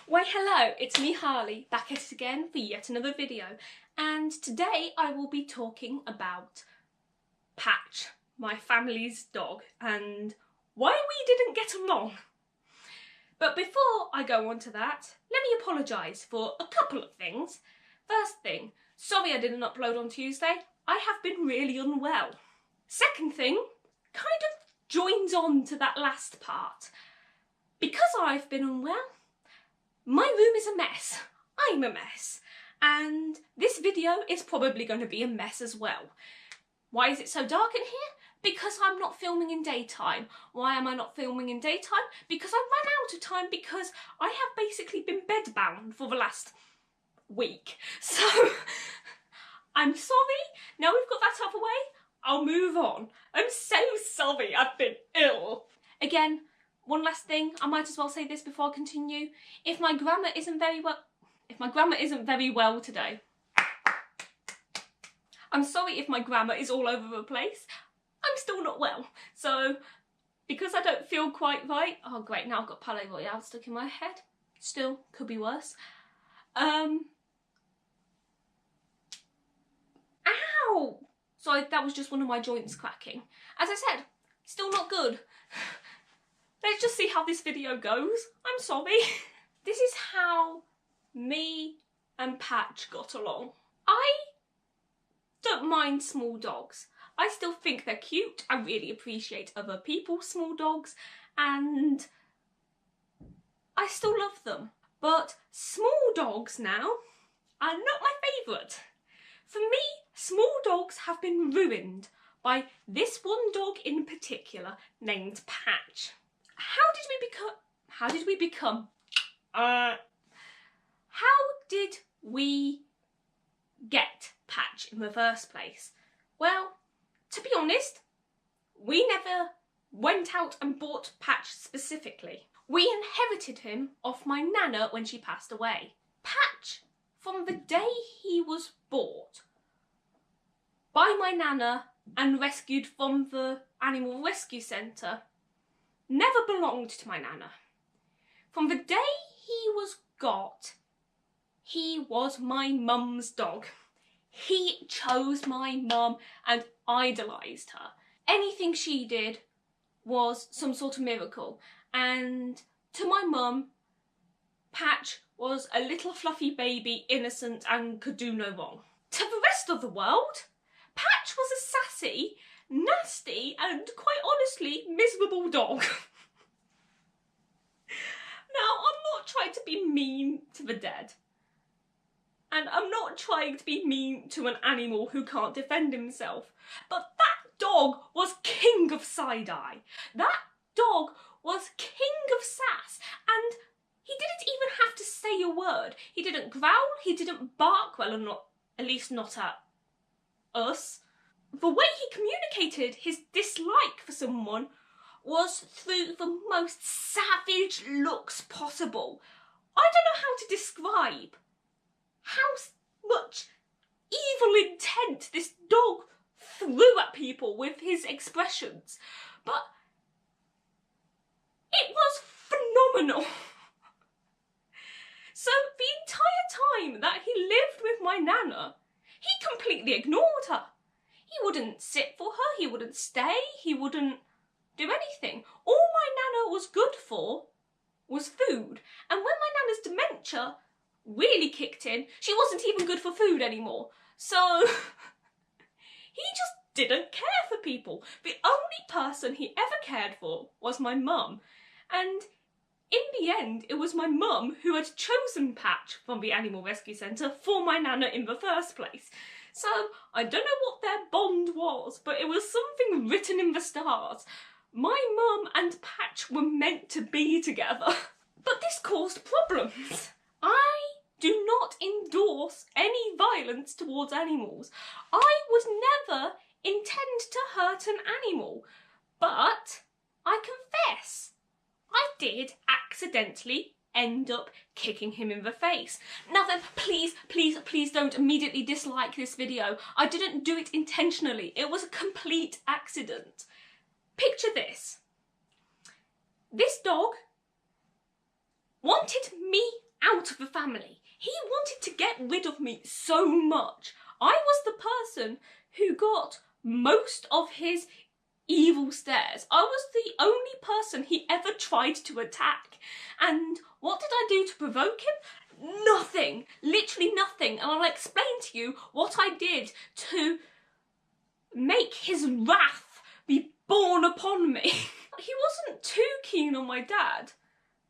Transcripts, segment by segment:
Why hello, it's me Harley, back at it again for yet another video, and today I will be talking about Patch, my family's dog, and why we didn't get along. But before I go on to that, let me apologise for a couple of things. First thing, sorry I didn't upload on Tuesday, I have been really unwell. Second thing, kind of joins on to that last part. Because I've been unwell, my room is a mess. I'm a mess. And this video is probably going to be a mess as well. Why is it so dark in here? Because I'm not filming in daytime. Why am I not filming in daytime? Because I ran out of time because I have basically been bedbound for the last week. So, I'm sorry. Now we've got that out of the way, I'll move on. I'm so sorry I've been ill. Again, one last thing, I might as well say this before I continue. If my grammar isn't very well today, I'm sorry if my grammar is all over the place. I'm still not well. So, because I don't feel quite right, oh great, now I've got Palais Royale stuck in my head. Still, could be worse. Ow! Sorry, that was just one of my joints cracking. As I said, still not good. Let's just see how this video goes. I'm sorry. This is how me and Patch got along. I don't mind small dogs. I still think they're cute. I really appreciate other people's small dogs and I still love them. But small dogs now are not my favourite. For me, small dogs have been ruined by this one dog in particular named Patch. How did we get Patch in the first place? Well, to be honest, we never went out and bought Patch specifically. We inherited him off my nana when she passed away. Patch, from the day he was bought by my nana and rescued from the animal rescue centre, never belonged to my nana. From the day he was got, he was my mum's dog. He chose my mum and idolised her. Anything she did was some sort of miracle, and to my mum, Patch was a little fluffy baby, innocent and could do no wrong. To the rest of the world, Patch was a sassy, nasty and, quite honestly, miserable dog. Now, I'm not trying to be mean to the dead. And I'm not trying to be mean to an animal who can't defend himself. But that dog was king of side-eye. That dog was king of sass. And he didn't even have to say a word. He didn't growl, he didn't bark, well, not, at least not at us. The way he communicated his dislike for someone was through the most savage looks possible. I don't know how to describe how much evil intent this dog threw at people with his expressions, but it was phenomenal. So the entire time that he lived with my nana, he completely ignored her. He wouldn't sit for her, he wouldn't stay, he wouldn't do anything. All my nana was good for was food. And when my nana's dementia really kicked in, she wasn't even good for food anymore. So he just didn't care for people. The only person he ever cared for was my mum. And in the end, it was my mum who had chosen Patch from the animal rescue centre for my nana in the first place. So I don't know what their bond was, but it was something written in the stars. My mum and Patch were meant to be together. But this caused problems. I do not endorse any violence towards animals. I would never intend to hurt an animal. But I confess, I did accidentally end up kicking him in the face. Now then, please, please, please don't immediately dislike this video. I didn't do it intentionally. It was a complete accident. Picture this. This dog wanted me of the family. He wanted to get rid of me so much. I was the person who got most of his evil stares. I was the only person he ever tried to attack. And what did I do to provoke him? Nothing. Literally nothing. And I'll explain to you what I did to make his wrath be born upon me. He wasn't too keen on my dad,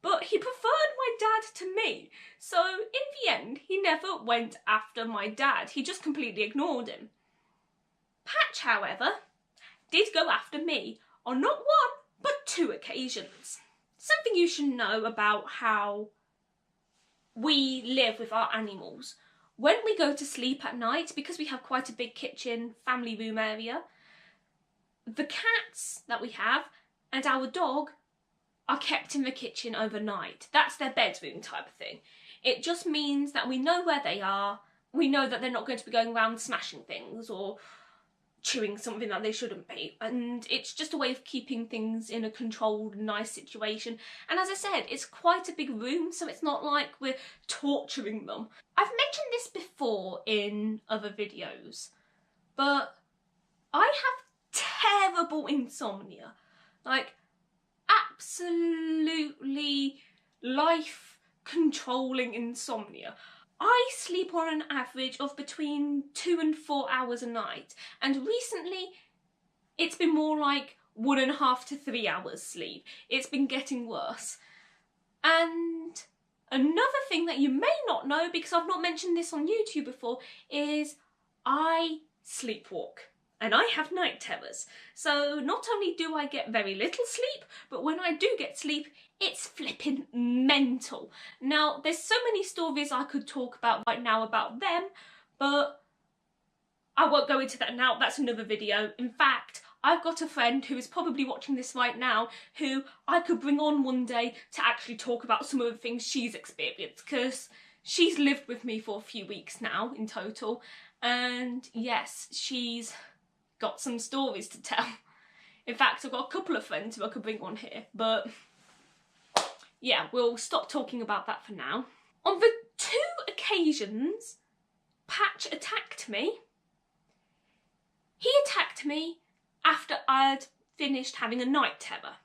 but he preferred my dad to me. So in the end, he never went after my dad. He just completely ignored him. Patch, however, did go after me on not one, but 2 occasions. Something you should know about how we live with our animals. When we go to sleep at night, because we have quite a big kitchen, family room area, the cats that we have and our dog are kept in the kitchen overnight. That's their bedroom type of thing. It just means that we know where they are. We know that they're not going to be going around smashing things or chewing something that they shouldn't be. And it's just a way of keeping things in a controlled, nice situation. And as I said, it's quite a big room, so it's not like we're torturing them. I've mentioned this before in other videos, but I have terrible insomnia. Like, absolutely life-controlling insomnia. I sleep on an average of between 2 and 4 hours a night, and recently it's been more like 1.5 to 3 hours sleep. It's been getting worse. And another thing that you may not know, because I've not mentioned this on YouTube before, is I sleepwalk. And I have night terrors. So not only do I get very little sleep, but when I do get sleep, it's flipping mental. Now, there's so many stories I could talk about right now about them, but I won't go into that now. That's another video. In fact, I've got a friend who is probably watching this right now who I could bring on one day to actually talk about some of the things she's experienced, because she's lived with me for a few weeks now in total. And yes, she's got some stories to tell. In fact, I've got a couple of friends who I could bring on here, but yeah, we'll stop talking about that for now. On the 2 occasions Patch attacked me, he attacked me after I'd finished having a night terror.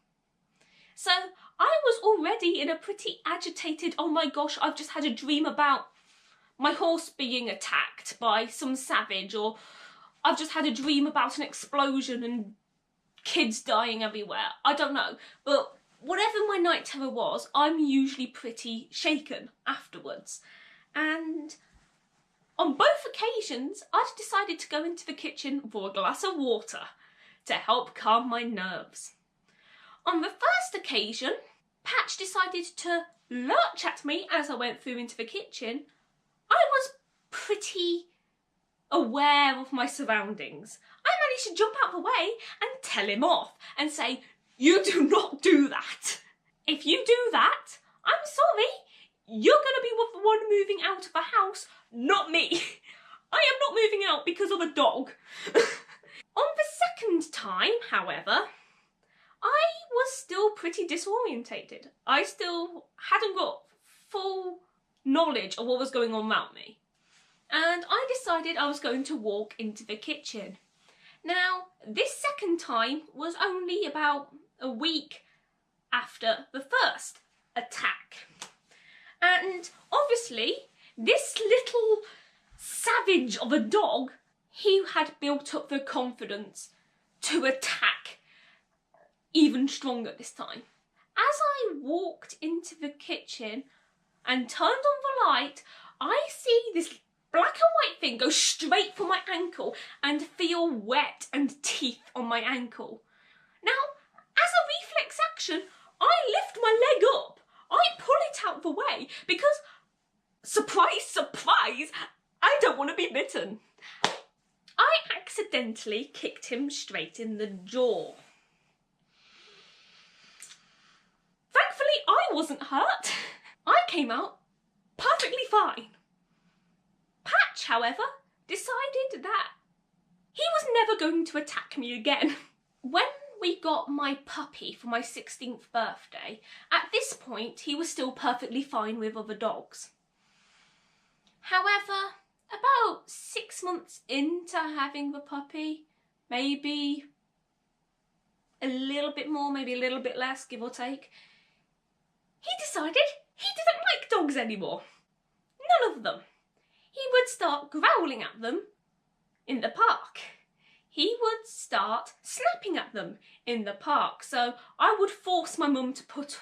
So I was already in a pretty agitated, oh my gosh, I've just had a dream about my horse being attacked by some savage, or I've just had a dream about an explosion and kids dying everywhere. I don't know. But whatever my night terror was, I'm usually pretty shaken afterwards. And on both occasions, I'd decided to go into the kitchen for a glass of water to help calm my nerves. On the first occasion, Patch decided to lurch at me as I went through into the kitchen. I was pretty aware of my surroundings. I managed to jump out of the way and tell him off and say, "You do not do that. If you do that, I'm sorry, you're going to be the one moving out of the house, not me. I am not moving out because of a dog." On the second time, however, I was still pretty disorientated. I still hadn't got full knowledge of what was going on around me. And I decided I was going to walk into the kitchen. Now, this second time was only about a week after the first attack. And obviously, this little savage of a dog, he had built up the confidence to attack even stronger this time. As I walked into the kitchen and turned on the light, I see this black and white thing go straight for my ankle and feel wet and teeth on my ankle. Now, as a reflex action, I lift my leg up. I pull it out of the way because, surprise, surprise, I don't want to be bitten. I accidentally kicked him straight in the jaw. Thankfully, I wasn't hurt. I came out perfectly fine. Patch, however, decided that he was never going to attack me again. When we got my puppy for my 16th birthday, at this point he was still perfectly fine with other dogs. However, about 6 months into having the puppy, maybe a little bit more, maybe a little bit less, give or take, he decided he didn't like dogs anymore. None of them. He would start growling at them in the park. He would start snapping at them in the park. So I would force my mum to put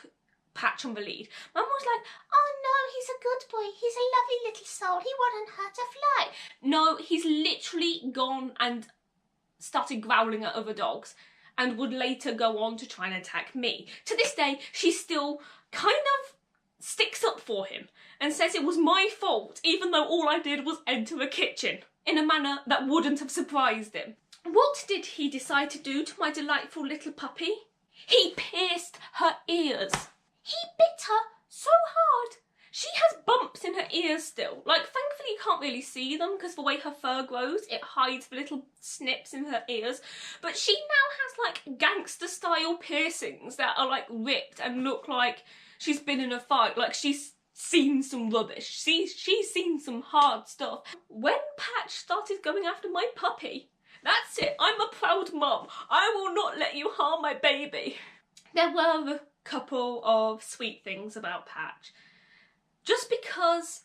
Patch on the lead. Mum was like, oh no, he's a good boy. He's a lovely little soul. He wouldn't hurt a fly. No, he's literally gone and started growling at other dogs and would later go on to try and attack me. To this day, she still kind of sticks up for him and says it was my fault, even though all I did was enter the kitchen in a manner that wouldn't have surprised him. What did he decide to do to my delightful little puppy? He pierced her ears. He bit her so hard. She has bumps in her ears still. Like, thankfully you can't really see them because the way her fur grows, it hides the little snips in her ears. But she now has like gangster style piercings that are like ripped and look like she's been in a fight, like she's seen some rubbish. She's seen some hard stuff. When Patch started going after my puppy, that's it, I'm a proud mum. I will not let you harm my baby. There were a couple of sweet things about Patch. Just because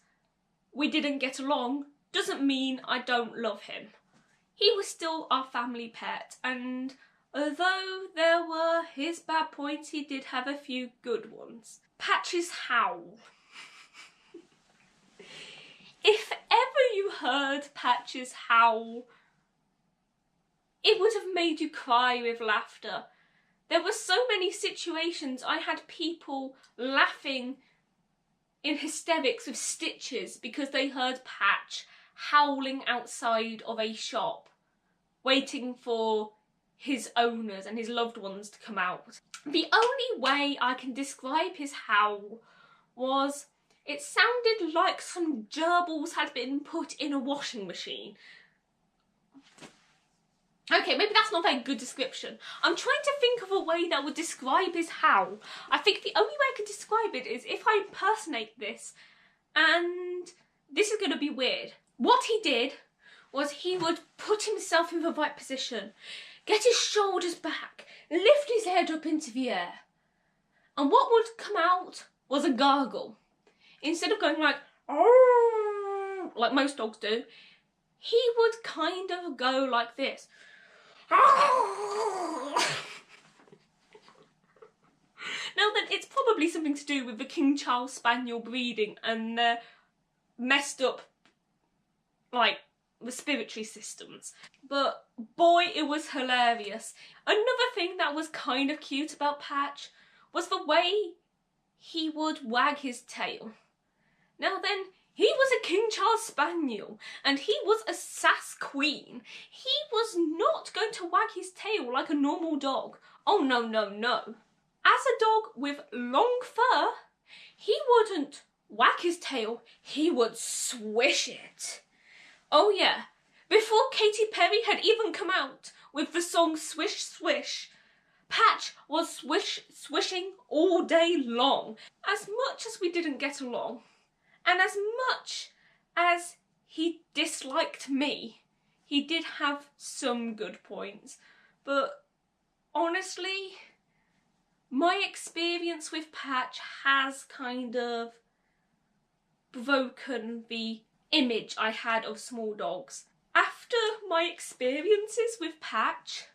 we didn't get along doesn't mean I don't love him. He was still our family pet, and although there were his bad points, he did have a few good ones. Patch's howl. If ever you heard Patch's howl, it would have made you cry with laughter. There were so many situations I had people laughing in hysterics with stitches because they heard Patch howling outside of a shop, waiting for his owners and his loved ones to come out. The only way I can describe his howl was it sounded like some gerbils had been put in a washing machine. Okay, maybe that's not a very good description. I'm trying to think of a way that would describe his howl. I think the only way I can describe it is if I impersonate this, and this is going to be weird. What he did was he would put himself in the right position, get his shoulders back, lift his head up into the air, and what would come out was a gargle. Instead of going like, oh, like most dogs do, he would kind of go like this. Now then, it's probably something to do with the King Charles Spaniel breeding and their messed up, like, respiratory systems. But boy, it was hilarious. Another thing that was kind of cute about Patch was the way he would wag his tail. Now then, he was a King Charles Spaniel and he was a sass queen. He was not going to wag his tail like a normal dog. Oh no, no, no. As a dog with long fur, he wouldn't wag his tail, he would swish it. Oh yeah, before Katy Perry had even come out with the song Swish Swish, Patch was swishing all day long. As much as we didn't get along, and as much as he disliked me, he did have some good points. But honestly, my experience with Patch has kind of broken the image I had of small dogs. After my experiences with Patch,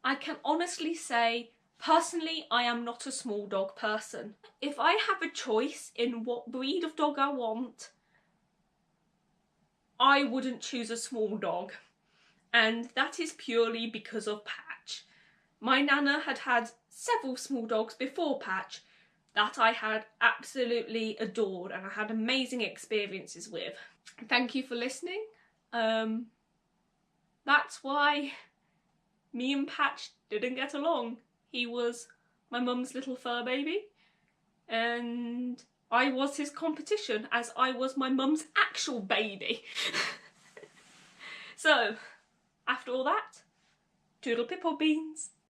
I can honestly say, personally, I am not a small dog person. If I have a choice in what breed of dog I want, I wouldn't choose a small dog. And that is purely because of Patch. My Nana had had several small dogs before Patch that I had absolutely adored and I had amazing experiences with. Thank you for listening. That's why me and Patch didn't get along. He was my mum's little fur baby and I was his competition as I was my mum's actual baby. So, after all that, toodle pipple beans.